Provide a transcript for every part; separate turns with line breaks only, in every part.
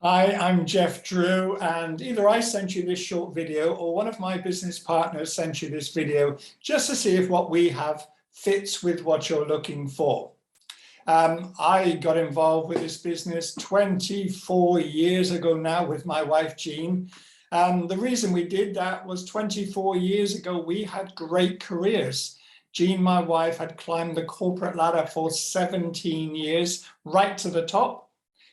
Hi, I'm Jeff Drew, and either I sent you this short video or one of my business partners sent you this video just to see if what we have fits with what you're looking for. I got involved with this business 24 years ago now with my wife, Jean. The reason we did that was 24 years ago, we had great careers. Jean, my wife, had climbed the corporate ladder for 17 years, right to the top.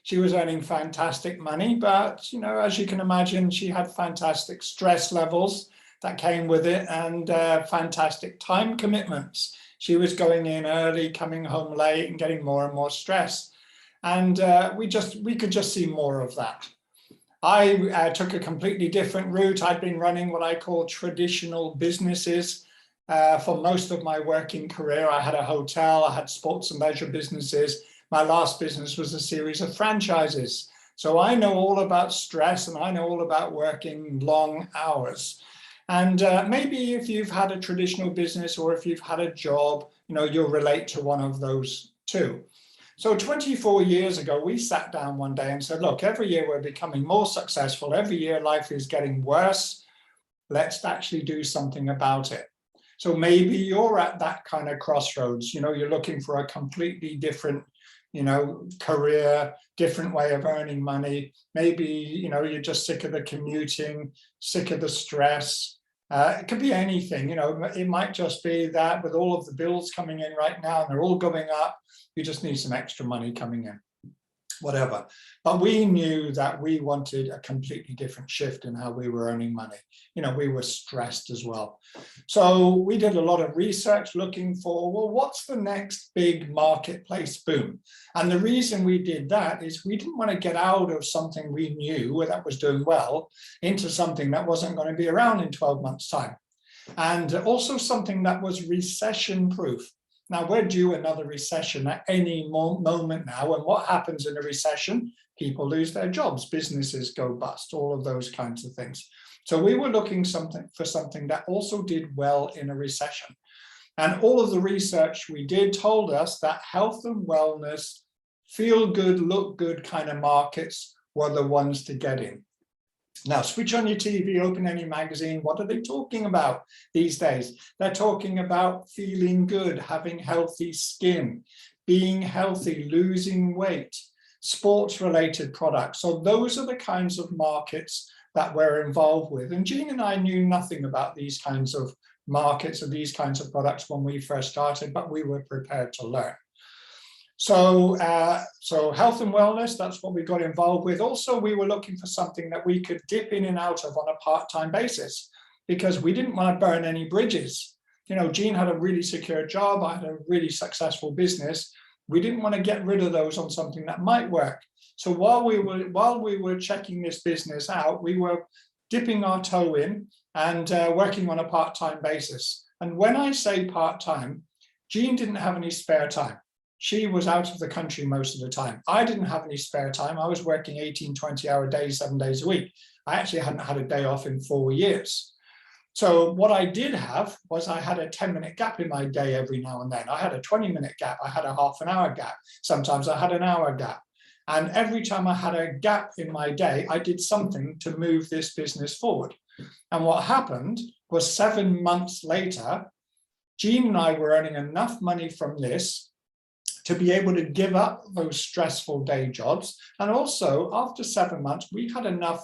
She was earning fantastic money, but as you can imagine, she had fantastic stress levels that came with it and fantastic time commitments. She was going in early, coming home late and getting more and more stress. And we could just see more of that. I took a completely different route. I'd been running what I call traditional businesses for most of my working career. I had a hotel, I had sports and leisure businesses. My last business was a series of franchises. So I know all about stress and I know all about working long hours. And maybe if you've had a traditional business or if you've had a job, you'll relate to one of those too. So 24 years ago, we sat down one day and said, look, every year we're becoming more successful. Every year life is getting worse. Let's actually do something about it. So maybe you're at that kind of crossroads. You're looking for a completely different career, different way of earning money. Maybe, you're just sick of the commuting, sick of the stress. It could be anything, it might just be that with all of the bills coming in right now, and they're all going up, you just need some extra money coming in, whatever. But we knew that we wanted a completely different shift in how we were earning money. We were stressed as well. So we did a lot of research looking for, well, what's the next big marketplace boom? And the reason we did that is we didn't want to get out of something we knew that was doing well into something that wasn't going to be around in 12 months' time. And also something that was recession proof. Now, we're due another recession at any moment now. And what happens in a recession? People lose their jobs, businesses go bust, all of those kinds of things. So we were looking for something that also did well in a recession. And all of the research we did told us that health and wellness, feel good, look good kind of markets were the ones to get in. Now, switch on your TV, open any magazine. What are they talking about these days? They're talking about feeling good, having healthy skin, being healthy, losing weight, sports-related products. So those are the kinds of markets that we're involved with. And Jean and I knew nothing about these kinds of markets or these kinds of products when we first started, but we were prepared to learn. So health and wellness, that's what we got involved with. Also, we were looking for something that we could dip in and out of on a part-time basis because we didn't want to burn any bridges. Jean had a really secure job. I had a really successful business. We didn't want to get rid of those on something that might work. So while we were checking this business out, we were dipping our toe in and working on a part-time basis. And when I say part-time, Jean didn't have any spare time. She was out of the country most of the time. I didn't have any spare time. I was working 18, 20-hour days, 7 days a week. I actually hadn't had a day off in 4 years. So what I did have was I had a 10-minute gap in my day every now and then. I had a 20-minute gap. I had a half-an-hour gap. Sometimes I had an hour gap. And every time I had a gap in my day, I did something to move this business forward. And what happened was 7 months later, Jean and I were earning enough money from this to be able to give up those stressful day jobs. And also, after 7 months, we had enough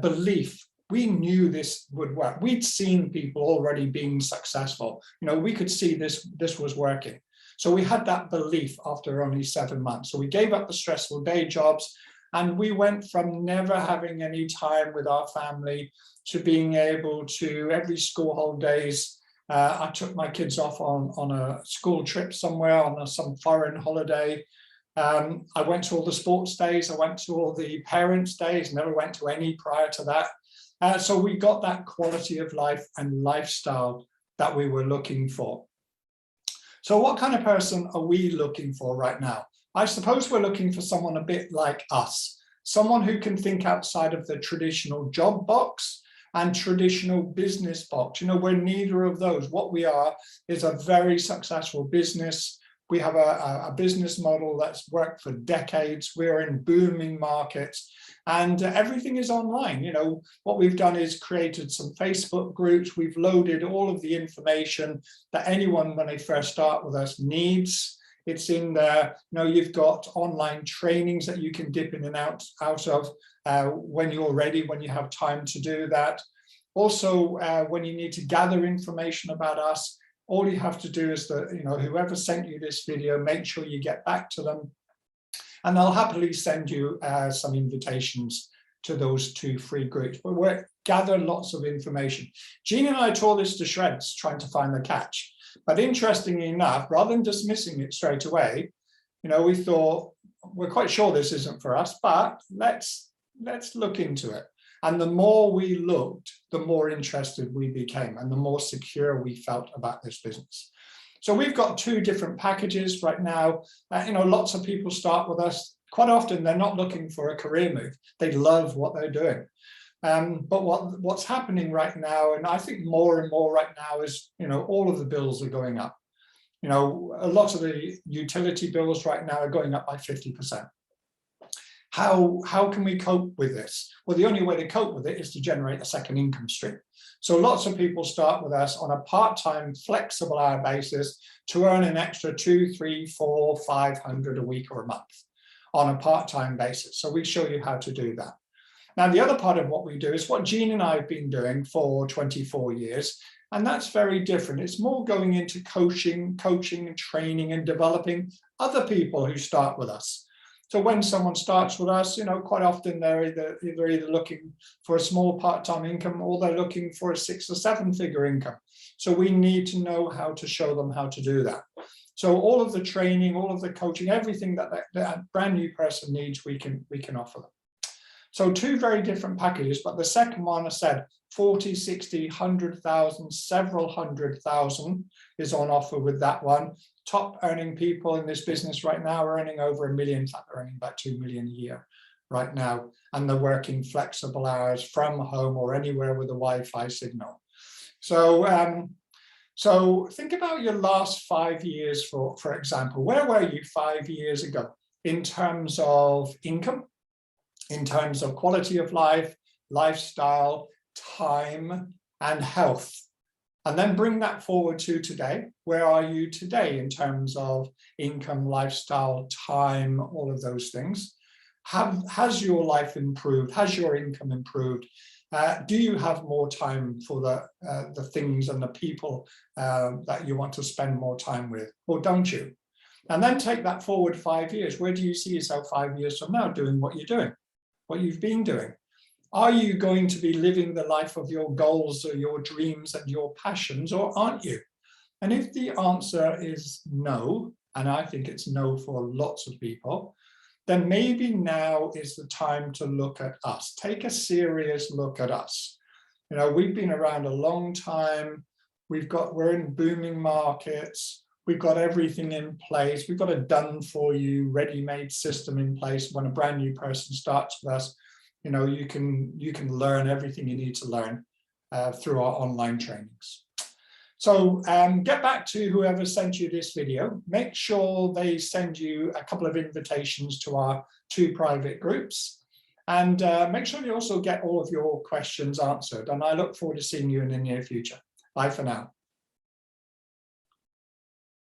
belief. We knew this would work. We'd seen people already being successful. We could see this was working. So we had that belief after only 7 months. So we gave up the stressful day jobs and we went from never having any time with our family to being able to every school holidays. I took my kids off on a school trip somewhere on some foreign holiday. I went to all the sports days. I went to all the parents' days, never went to any prior to that. So we got that quality of life and lifestyle that we were looking for. So what kind of person are we looking for right now? I suppose we're looking for someone a bit like us, someone who can think outside of the traditional job box and traditional business box. We're neither of those. What we are is a very successful business. We have a business model that's worked for decades. We're in booming markets, and everything is online. You know, what we've done is created some Facebook groups. We've loaded all of the information that anyone, when they first start with us, needs. It's in there. You know, you've got online trainings that you can dip in and out of when you're ready, when you have time to do that. Also, when you need to gather information about us, all you have to do is that, you know, whoever sent you this video, make sure you get back to them, and they'll happily send you some invitations to those 2 free groups. But we gather lots of information. Jean and I tore this to shreds trying to find the catch. But interestingly enough, rather than dismissing it straight away, you know, we thought, we're quite sure this isn't for us, but let's look into it. And the more we looked, the more interested we became and the more secure we felt about this business. So we've got 2 different packages right now. You know, lots of people start with us. Quite often, they're not looking for a career move. They love what they're doing. But what's happening right now, and I think more and more right now, is, you know, all of the bills are going up. You know, a lot of the utility bills right now are going up by 50%. How can we cope with this? Well, the only way to cope with it is to generate a second income stream. So lots of people start with us on a part-time flexible hour basis to earn an extra 200, 300, 400, 500 a week or a month on a part-time basis. So we show you how to do that. Now, the other part of what we do is what Jean and I have been doing for 24 years, and that's very different. It's more going into coaching and training and developing other people who start with us. So when someone starts with us, you know, quite often they're either looking for a small part-time income, or they're looking for a 6- or 7-figure income. So we need to know how to show them how to do that. So all of the training, all of the coaching, everything that brand new person needs, we can offer them. So 2 very different packages, but the second one, I said 40, 60, 100,000, several 100,000 is on offer with that one. Top earning people in this business right now are earning over $1 million. In fact, they're earning about 2 million a year right now, and they're working flexible hours from home or anywhere with a Wi-Fi signal. So so think about your last 5 years, for example. Where were you 5 years ago in terms of income, in terms of quality of life, lifestyle, time, and health? And then bring that forward to today. Where are you today in terms of income, lifestyle, time, all of those things? Has your life improved? Has your income improved? Do you have more time for the things and the people that you want to spend more time with, or don't you? And then take that forward 5 years. Where do you see yourself 5 years from now doing what you're doing, what you've been doing? Are you going to be living the life of your goals or your dreams and your passions, or aren't you? And if the answer is no, and I think it's no for lots of people, then maybe now is the time to look at us. Take a serious look at us. You know, we've been around a long time. We're in booming markets. We've got everything in place. We've got a done for you, ready-made system in place. When a brand new person starts with us, you know, you can learn everything you need to learn through our online trainings. So get back to whoever sent you this video. Make sure they send you a couple of invitations to our 2 private groups, and make sure you also get all of your questions answered. And I look forward to seeing you in the near future. Bye for now.